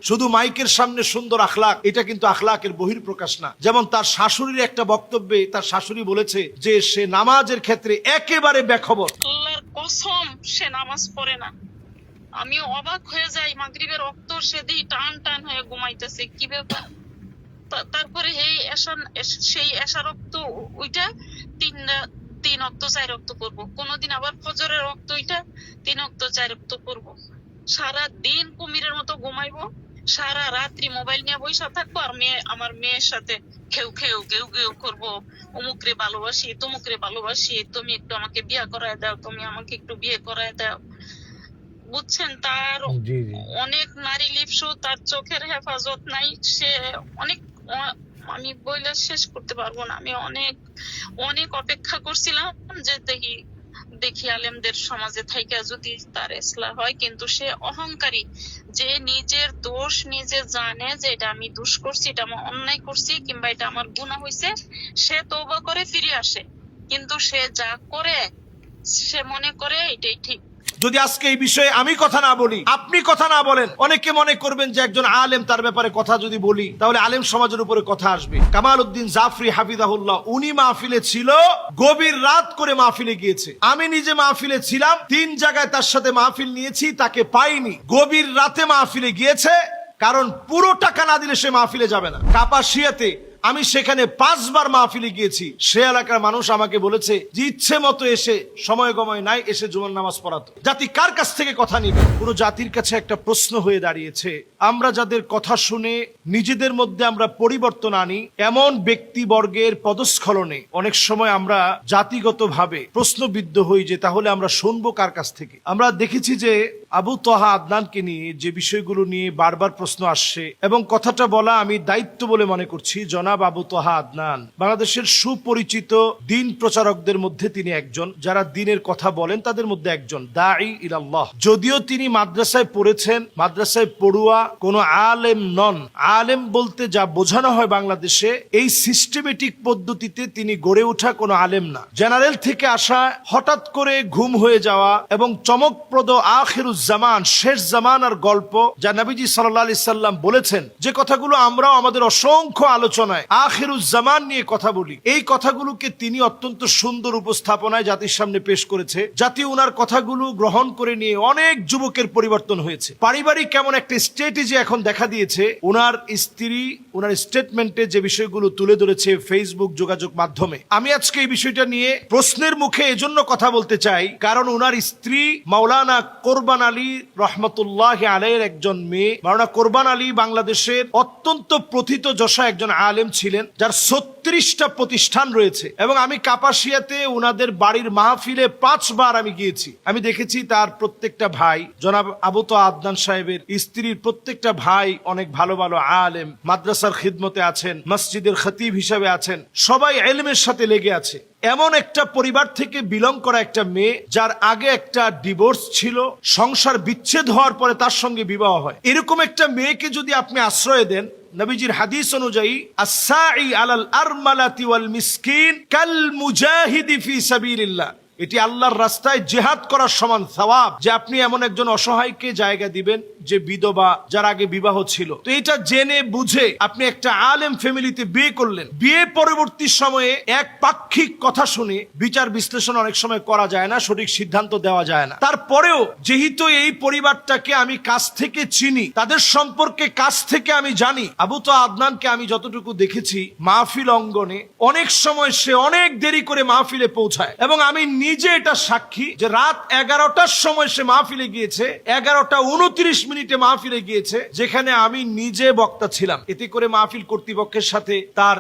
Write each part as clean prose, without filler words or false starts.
শুধু মাইকের সামনে সুন্দর আখলাক, এটা কিন্তু আখলাকের বহির্প্রকাশ না। যেমন তার শাশুড়ির একটা বক্তব্যে তার শাশুড়ি বলেছে যে সে নামাজের ক্ষেত্রে একেবারে বেখবর। আল্লাহর কসম সে নামাজ পড়ে না। আমি অবাক হয়ে যাই, মাগরিবের রক্ত সে দিয়ে টান টান হয়ে ঘুমাইতেছে, কি ব্যাপার। তারপরে সেই এশা রক্ত ওইটা তিন রক্ত 4 রক্ত করবো, কোনদিন আবার ফজরের রক্ত ওইটা 3 রক্ত 4 রক্ত করবো। সারা দিন কুমিরের মতো ঘুমাইবো, সারা রাত্রি মোবাইল নিয়ে বসে থাকবো, আর আমার মেয়ের সাথে খেউ খেউ গেউ গেউ করবো, অমুকরে ভালোবাসি, তমুকরে ভালোবাসি, তুমি একটু আমাকে বিয়ে করায় দাও, তুমি আমাকে একটু বিয়ে করায় দাও। বুঝছেন, তার অনেক নারী লিপসু, তার চোখের হেফাজত নাই। সে অনেক, আমি বইলে শেষ করতে পারবো না। আমি অনেক অনেক অপেক্ষা করছিলাম যে দেখি আলেমদের সমাজে থাইকা যদি তার ইসলাহ হয়, কিন্তু সে অহংকারী, যে নিজের দোষ নিজে জানে যে এটা আমি দোষ করছি, এটা আমি অন্যায় করছি, কিংবা এটা আমার গুনাহ হয়েছে, সে তওবা করে ফিরে আসে। কিন্তু সে যা করে সে মনে করে এটাই ঠিক। যদি আজকে এই বিষয়ে আমি কথা না বলি, আপনি কথা না বলেন, অনেকে মনে করবেন যে একজন আলেম, তার ব্যাপারে কথা যদি বলি তাহলে আলেম সমাজের উপরে কথা আসবে। কামাল উদ্দিন জাফরি হাফিজাহুল্লাহ, উনি মাহফিলে ছিল, গভীর রাত করে মাহফিলে গিয়েছে। আমি নিজে মাহফিলে ছিলাম, 3 জায়গায় তার সাথে মাহফিল নিয়েছি, তাকে পাইনি। গভীর রাতে মাহফিলে গিয়েছে, কারণ পুরো টাকা না দিলে সে মাহফিলে যাবে না। কাপাসিয়াতে আমি সেখানে 5 বার মাহফিলে গিয়েছি। সে এলাকার মানুষ আমাকে বলেছে যে ইচ্ছে মতো এসে, সময় গময় নাই, এসে জুমার নামাজ পড়াতো। জাতি কার কাছ থেকে কথা নিবে? পুরো জাতির কাছে একটা প্রশ্ন হয়ে দাঁড়িয়েছে, আমরা যাদের কথা শুনে নিজেদের মধ্যে আমরা পরিবর্তন আনি, এমন ব্যক্তিবর্গের পদস্খলনে অনেক সময় আমরা জাতিগতভাবে প্রশ্নবিদ্ধ হই যে তাহলে আমরা শুনবো কার কাছ থেকে। আমরা দেখেছি যে আবু তহা আদনানকে নিয়ে যে বিষয়গুলো নিয়ে বারবার প্রশ্ন আসছে, এবং কথাটা বলা আমি দায়িত্ব বলে মনে করছি। জনাব আবু তহা আদনান বাংলাদেশের সুপরিচিত দিন প্রচারকদের মধ্যে তিনি একজন, যারা দিনের কথা বলেন তাদের মধ্যে একজন, দাঈ ইলাল্লাহ। যদিও তিনি মাদ্রাসায় পড়েছেন, মাদ্রাসায় পড়ুয়া, কোনো আলেম নন। আলেম বলতে যা বোঝানো হয় বাংলাদেশে, এই সিস্টেমেটিক পদ্ধতিতে তিনি গড়ে ওঠা কোনো আলেম না। জেনারেল থেকে আসা, হঠাৎ করে ঘুম হয়ে যাওয়া, এবং চমকপ্রদ আখিরুজ্জামান, শেষ জামানার গল্প, যা নবীজি সাল্লাল্লাহু আলাইহি সাল্লাম বলেছেন, যে কথাগুলো আমরাও আমাদের অসংখ্য আলোচনায় আখিরুজ্জামান নিয়ে কথা বলি, এই কথাগুলোকে তিনি অত্যন্ত সুন্দর উপস্থাপনায় জাতির সামনে পেশ করেছে। জাতি ওনার কথাগুলো গ্রহণ করে নিয়ে অনেক যুবকের পরিবর্তন হয়েছে। পারিবারিক কেমন একটা স্ট্র্যাটেজি এখন দেখা দিয়েছে। ওনার স্ত্রী ওনার স্টেটমেন্টে যে বিষয়গুলো তুলে ধরেছে ফেসবুক যোগাযোগ মাধ্যমে, আমি আজকে এই বিষয়টা নিয়ে প্রশ্নের মুখে এজন্য কথা বলতে চাই, কারণ ওনার স্ত্রী মাওলানা কোরবান আলী রহমতুল্লাহ আলাইহির একজন মেয়ে। মাওলানা কোরবান আলী বাংলাদেশের অত্যন্ত প্রথিতযশা একজন আলেম ছিলেন, যার 36টা প্রতিষ্ঠান রয়েছে, এবং আমি কাপাসিয়াতে ওনাদের বাড়ির মাহফিলে 5 বার আমি গিয়েছি। আমি দেখেছি তার প্রত্যেকটা ভাই, জনাব আবু তহা আদনান সাহেবের স্ত্রীর প্রত্যেকটা ভাই অনেক ভালো ভালো আলেম, মাদ্রাসার খিদমতে আছেন, মসজিদের খতিব হিসাবে আছেন, সবাই ইলমের সাথে লেগে আছে। এমন একটা পরিবার থেকে বিলং করা একটা মেয়ে, যার আগে একটা ডিভোর্স ছিল, সংসার বিচ্ছেদ হওয়ার পরে তার সঙ্গে বিবাহ হয়, এরকম একটা মেয়েকে যদি আপনি আশ্রয় দেন, নবীজির হাদিস অনুযায়ী আস-সাঈ আলাল আরমালাতি ওয়াল মিসকিন কাল মুজাহিদি ফি সাবিলিল্লাহ, এটি আল্লাহর রাস্তায় জিহাদ করার সমান সওয়াব, যে আপনি এমন একজন অসহায়কে জায়গা দিবেন যে বিধবা, যার আগে বিবাহ ছিল। তো এটা জেনে বুঝে আপনি একটা আলেম ফ্যামিলিতে বিয়ে করলেন। বিয়ে পরবর্তী সময়ে এক পাক্ষিক কথা শুনে বিচার বিশ্লেষণ অনেক সময় করা যায় না, সঠিক সিদ্ধান্ত দেওয়া যায় না। তারপরেও যেহেতু এই পরিবারটাকে আমি কাছ থেকে চিনি, তাদের সম্পর্কে কাছ থেকে আমি জানি, আবু তহা আদনানকে আমি যতটুকু দেখেছি মাহফিল অঙ্গনে অনেক সময় সে অনেক দেরি করে মাহফিলে পৌঁছায়, এবং আমি নিজে এটা সাক্ষী যে রাত 11টার সময় সে মাহফিলে গিয়েছে, 11টা 29 মিনিটে মাহফিলে গিয়েছে, যেখানে আমি নিজে বক্তা ছিলাম। এতে করে মাহফিল কর্তৃপক্ষের সাথে তার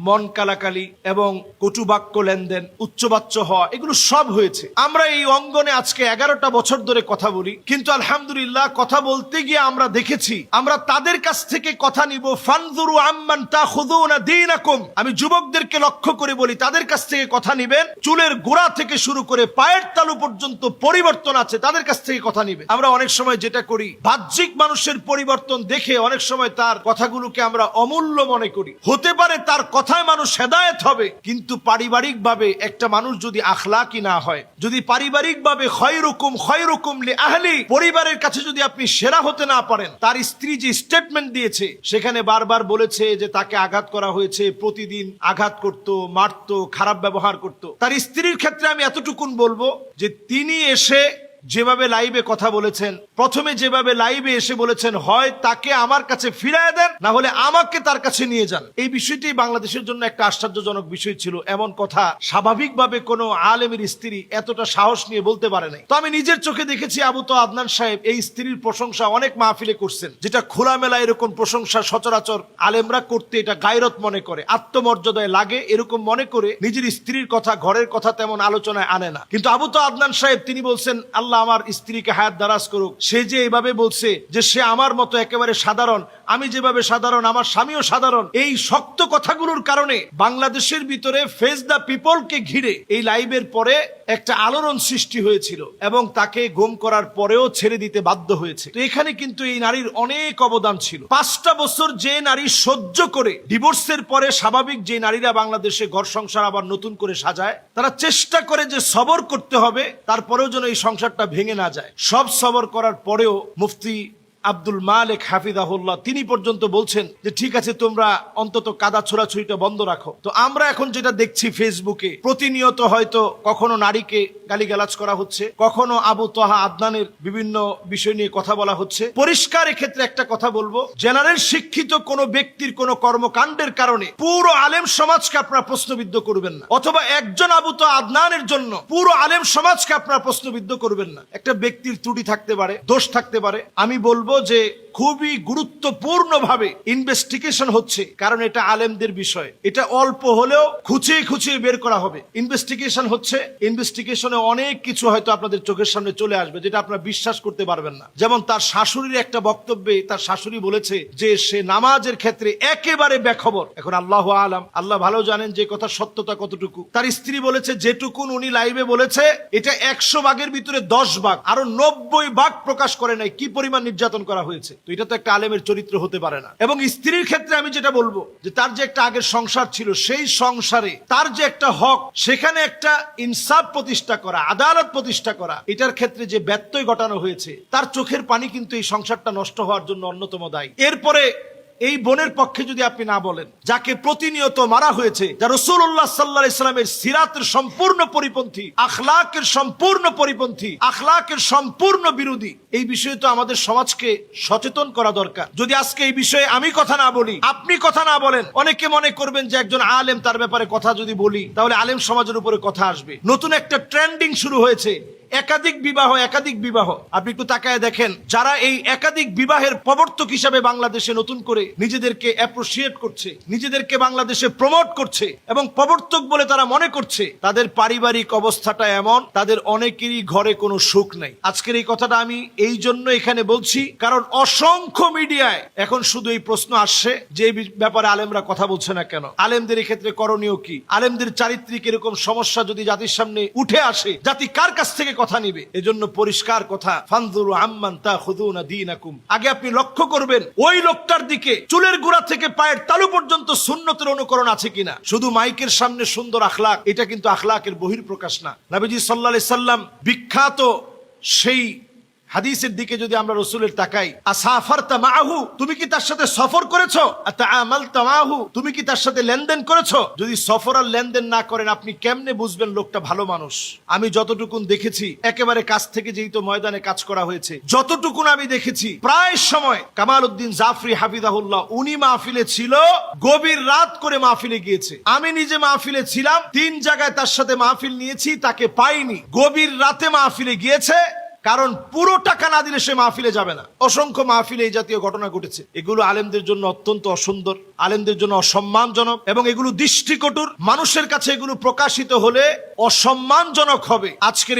মন কালাকালি এবং কটুবাক্য লেনদেন, উচ্চবাচ্য হওয়া, এগুলো সব হয়েছে। আমরা এই অঙ্গনে আজকে 11টা বছর ধরে কথা বলি, কিন্তু আলহামদুলিল্লাহ কথা বলতে গিয়ে আমরা দেখেছি, আমরা তাদের কাছ থেকে কথা নিব, ফানজুরু আম্মান তাখুযুনা দীনাকুম। আমি যুবকদেরকে লক্ষ্য করে বলি, তাদের কাছ থেকে কথা নিবেন, চুলের গোড়া থেকে শুরু করে পায়ের তালু পর্যন্ত পরিবর্তন আছে, তাদের কাছ থেকে কথা নিবেন। আমরা অনেক সময় যেটা করি, বাহ্যিক মানুষের পরিবর্তন দেখে অনেক সময় তার কথাগুলোকে আমরা অমূল্য মনে করি। হতে পারে তার কথায় মানুষ হেদায়েত হবে, কিন্তু পারিবারিকভাবে একটা মানুষ যদি আখলাকি না হয়, যদি পারিবারিকভাবে খয়রুকুম লিআহলি, পরিবারের কাছে যদি আপনি সেরা হতে না পারেন, তার স্ত্রী যে স্টেটমেন্ট দিয়েছে সেখানে বারবার বলেছে যে তাকে আঘাত করা হয়েছে, প্রতিদিন আঘাত করত, মারত, খারাপ ব্যবহার করত। তার স্ত্রীর ক্ষেত্রে আমি এতটুকুন বলবো যে তিনি এসে যেভাবে লাইভে কথা বলেছেন, প্রথমে যেভাবে লাইভে এসে বলেছেন, হয় তাকে আমার কাছে ফিরায় দেন, না হলে আমাকে তার কাছে নিয়ে যান। এই বিষয়টি বাংলাদেশের জন্য একটা আশ্চর্যজনক বিষয় ছিল। এমন কথা স্বাভাবিকভাবে কোনো আলেমের স্ত্রী এতটা সাহস নিয়ে বলতে পারে নাই। তো আমি নিজের চোখে দেখেছি আবু তো আদনান সাহেব এই স্ত্রীর প্রশংসা অনেক মাহফিলে করছেন, যেটা খোলামেলা এরকম প্রশংসা সচরাচর আলেমরা করতে এটা গায়রত মনে করে, আত্মমর্যাদায় লাগে, এরকম মনে করে নিজের স্ত্রীর কথা, ঘরের কথা তেমন আলোচনায় আনে না। কিন্তু আবু তো আদনান সাহেব তিনি বলছেন, আল্লাহ আমার স্ত্রীকে হায়াত দারাজ করুক, সে যে এইভাবে বলছে যে সে আমার মতো একেবারে সাধারণ, আমি যেভাবে সাধারণ আমার স্বামীও সাধারণ, এই শক্ত কথাগুলোর কারণে বাংলাদেশের ভিতরে ফেস দ্য পিপলকে ঘিরে এই লাইভের পরে একটা আলোড়ন সৃষ্টি হয়েছিল এবং তাকে গুম করার পরেও ছেড়ে দিতে বাধ্য হয়েছে। তো এখানে কিন্তু এই নারীর অনেক অবদান ছিল। 5টা বছর যে নারী সহ্য করে ডিভোর্সের পরে স্বাভাবিক যে নারীরা বাংলাদেশে ঘর সংসার আবার নতুন করে সাজায়, তারা চেষ্টা করে যে সবর করতে হবে, তারপরেও যেন এই সংসারটা ভেঙে না যায়। সব সবর করার পরেও মুফতি আব্দুল মালিক হাফিজাহুল্লাহ তিনি পর্যন্ত বলছেন যে ঠিক আছে, তোমরা অন্তত কাদা ছোড়াছুড়িটা বন্ধ রাখো। তো আমরা এখন যেটা দেখছি ফেসবুকে প্রতিনিয়ত হয়তো কখনো নারীকে গালিগালাজ করা হচ্ছে, কখনো আবু তোহা আদনানের বিভিন্ন বিষয় নিয়ে কথা বলা হচ্ছে। পরিষ্কার এক্ষেত্রে একটা কথা বলবো, জেনারেল শিক্ষিত কোনো ব্যক্তির কোনো কর্মকাণ্ডের কারণে পুরো আলেম সমাজকে আপনারা প্রশ্নবিদ্ধ করবেন না, অথবা একজন আবু তোহা আদনানের জন্য পুরো আলেম সমাজকে আপনারা প্রশ্নবিদ্ধ করবেন না। একটা ব্যক্তির ত্রুটি থাকতে পারে, দোষ থাকতে পারে। আমি বলবো যে খুবই গুরুত্বপূর্ণভাবে ইনভেস্টিগেশন হচ্ছে, কারণ এটা আলেমদের বিষয়, এটা অল্প হলেও খুঁচিয়ে খুঁচিয়ে বের করা হবে। ইনভেস্টিগেশন হচ্ছে, ইনভেস্টিগেশনে অনেক কিছু হয়তো আপনাদের চোখের সামনে চলে আসবে যেটা আপনারা বিশ্বাস করতে পারবেন না। যেমন তার শাশুড়ির একটা বক্তব্যে তার শাশুড়ি বলেছে যে সে নামাজের ক্ষেত্রে একেবারে বেখবর। এখন আল্লাহু আলাম, আল্লাহ ভালো জানেন যে কথা সত্যতা কতটুকু। তার স্ত্রী বলেছে যেটুকুন উনি লাইভে বলেছে এটা 100 ভাগের ভিতরে 10 ভাগ, আরো 90 ভাগ প্রকাশ করে নাই কি পরিমাণ নির্যাতন করা হয়েছে। তো এটা তো একটা আলেমের চরিত্র হতে পারে না। এবং স্ত্রীর ক্ষেত্রে আমি যেটা বলবো যে তার যে একটা আগের সংসার ছিল, সেই সংসারে তার যে একটা হক, সেখানে একটা ইনসাফ প্রতিষ্ঠা করা, আদালত প্রতিষ্ঠা করা, এটার ক্ষেত্রে যে ব্যত্যয় ঘটানো হয়েছে, তার চোখের পানি কিন্তু এই সংসারটা নষ্ট হওয়ার জন্য অন্যতম দায়ী। এরপরে এই বোনের পক্ষে যদি আপনি না বলেন, যাকে প্রতিনিয়ত মারা হয়েছে, যা রাসূলুল্লাহ সাল্লাল্লাহু আলাইহি সাল্লামের সিরাতের সম্পূর্ণ পরিপন্থী, আখলাকের সম্পূর্ণ পরিপন্থী, আখলাকের সম্পূর্ণ বিরোধী, এই বিষয়ে তো আমাদের সমাজকে সচেতন করা দরকার। যদি আজকে এই বিষয়ে আমি কথা না বলি, আপনি কথা না বলেন, অনেকে মনে করবেন যে একজন আলেম তার ব্যাপারে কথা যদি বলি তাহলে আলেম সমাজের উপরে কথা আসবে। নতুন একটা ট্রেন্ডিং শুরু হয়েছে, একাধিক বিবাহ, একাধিক বিবাহ। আপনি একটু তাকায় দেখেন, যারা এই একাধিক বিবাহের প্রবর্তক হিসাবে বাংলাদেশে নতুন করে নিজেদেরকে অ্যাপ্রিশিয়েট করছে, নিজেদেরকে বাংলাদেশে প্রমোট করছে এবং প্রবর্তক বলে তারা মনে করছে, তাদের পারিবারিক অবস্থাটা এমন, তাদের অনেকেরই ঘরে কোনো সুখ নাই। আজকের এই কথাটা আমি এই জন্য এখানে বলছি, কারণ অসংখ্য মিডিয়ায় এখন শুধু এই প্রশ্ন আসছে যে এই ব্যাপারে আলেমরা কথা বলছে না কেন, আলেমদের এই ক্ষেত্রে করণীয় কি, আলেমদের চারিত্রিক এরকম সমস্যা যদি জাতির সামনে উঠে আসে, জাতি কার কাছ থেকে কথা নিবে? এজন্য পরিষ্কার কথা, ফানজুরু আম্মান তাখুযুনা দীনাকুম। আগে আপনি লক্ষ্য করবেন ওই লোকটার দিকে চুলের গোড়া থেকে পায়ের তালু পর্যন্ত সুন্নতের অনুকরণ আছে কিনা। শুধু মাইকের সামনে সুন্দর আখলাক, এটা কিন্তু আখলাকের বহির্প্রকাশ না। নবীজি সাল্লাল্লাহু আলাইহি সাল্লাম বিখ্যাত সেই হাদিসের দিকে যদি আমরা রাসূলের তাকাই, আসাফারতা মাআহু, তুমি কি তার সাথে সফর করেছো? আতাআমালতা মাআহু, তুমি কি তার সাথে লেনদেন করেছো? যদি সফর আর লেনদেন না করেন, আপনি কেমনে বুঝবেন লোকটা ভালো মানুষ? আমি যতটুকুন দেখেছি, একেবারে কাছ থেকে যেহেতু ময়দানে কাজ করা হয়েছে, যতটুকুন আমি দেখেছি, প্রায় সময় কামাল উদ্দিন জাফরি হাফিজাহুল্লাহ উনি মাহফিলে ছিল, গভীর রাত করে মাহফিলে গিয়েছে। আমি নিজে মাহফিলে ছিলাম, 3 জায়গায় তার সাথে মাহফিল নিয়েছি, তাকে পাইনি। গভীর রাতে মাহফিলে গিয়েছে, কারণ পুরো টাকা না দিলে সে মাহফিলে যাবে না। অসংখ্য মাহফিলে এই জাতীয় ঘটনা ঘটেছে। এগুলো আলেমদের জন্য অত্যন্ত অসুন্দর, আলেমদের জন্য অসম্মানজনক এবং এগুলো দৃষ্টিকটুর। মানুষের কাছে এগুলো প্রকাশিত হলে অসম্মানজনক হবে। আজকের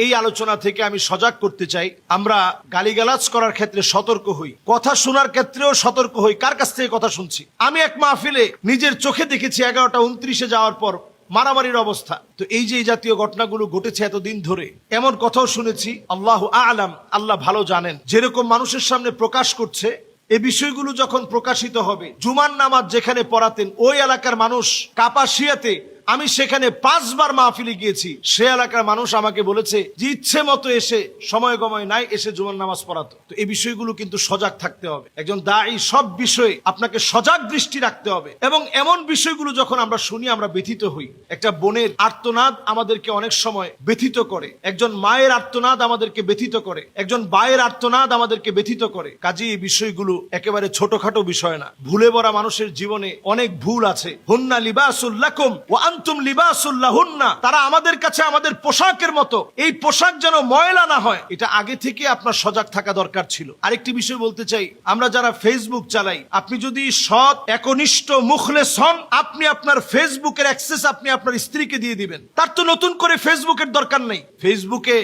এই আলোচনা থেকে আমি সজাগ করতে চাই, আমরা গালিগালাজ করার ক্ষেত্রে সতর্ক হই, কথা শোনার ক্ষেত্রেও সতর্ক হই। কার কাছ থেকে কথা শুনছি? আমি এক মাহফিলে নিজের চোখে দেখেছি 11:29 যাওয়ার পর মারামারির অবস্থা। তো এই যে জাতীয় ঘটনাগুলো ঘটেছে এতদিন ধরে, এমন কথাও শুনেছি, আল্লাহু আ'লাম, আল্লাহ ভালো জানেন, যেরকম মানুষের সামনে প্রকাশ করছে এই বিষয়গুলো যখন প্রকাশিত হবে, জুমার নামাজ যেখানে পড়াতেন ওই এলাকার মানুষ কাপাসিয়াতে, আমি সেখানে 5 বার মাহফিলে গিয়েছি, সে এলাকার মানুষ আমাকে বলেছে যে ইচ্ছে মতো এসে, সময় গময় নাই, এসে জুমার নামাজ পড়াতো। তো এই বিষয়গুলো কিন্তু সজাগ থাকতে হবে। একজন দায়ী সব বিষয়ে আপনাকে সজাগ দৃষ্টি রাখতে হবে। এবং এমন বিষয়গুলো যখন আমরা শুনি আমরা ব্যথিত হই। একটা বোনের আর্তনাদ আমাদেরকে অনেক সময় ব্যথিত করে, একজন মায়ের আর্তনাদ আমাদেরকে ব্যথিত করে, একজন ভাইয়ের আর্তনাদ আমাদেরকে ব্যথিত করে। কাজেই এই বিষয়গুলো একেবারে ছোটখাটো বিষয় না। ভুলে ভরা মানুষের জীবনে অনেক ভুল আছে। হুন্না লিবাসুল লাকুম ওয়া আনতুম লিবাসুল লাহুন্না, তারা আমাদের কাছে আমাদের পোশাকের মতো। এই পোশাক যেন ময়লা না হয়, এটা আগে থেকে আপনার সজাগ থাকা দরকার ছিল। আরেকটি বিষয় বলতে চাই, আমরা যারা ফেসবুক চালাই, আপনি যদি সৎ, একনিষ্ঠ, মুখলেস হন, আপনি আপনার ফেসবুকের অ্যাক্সেস আপনি আপনার স্ত্রীকে দিয়ে দিবেন। তার তো নতুন করে ফেসবুকের দরকার নেই। ফেসবুকে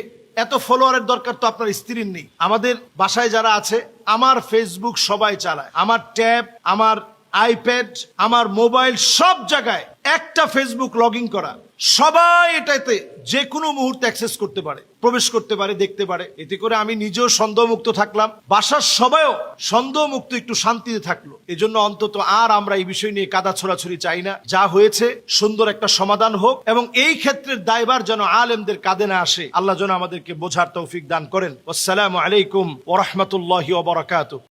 এত ফলোয়ারের দরকার তো আপনার স্ত্রীর নেই। আমাদের বাসায় যারা আছে, আমার ফেসবুক সবাই চালায়। আমার ট্যাব, আমার আইপ্যাড, আমার মোবাইল, সব জায়গায় একটা ফেসবুক লগ ইন করা। সবাই এটাতে যে কোনো মুহূর্তে অ্যাক্সেস করতে পারে, প্রবেশ করতে পারে, দেখতে পারে। এতে করে আমি নিজেও সন্দেহমুক্ত থাকলাম, বাসার সবাইও সন্দেহমুক্ত, একটু শান্তিতে থাকলো। এজন্য অন্তত আর আমরা এই বিষয় নিয়ে কাদা ছোড়াছুড়ি চাই না। যা হয়েছে সুন্দর একটা সমাধান হোক, এবং এই ক্ষেত্রের দায়ভার যেন আলেমদের কাঁধে না আসে। আল্লাহ যেন আমাদেরকে বোঝার তৌফিক দান করেন। আসসালামু আলাইকুম ওয়া রাহমাতুল্লাহি ওয়া বারাকাতুহু।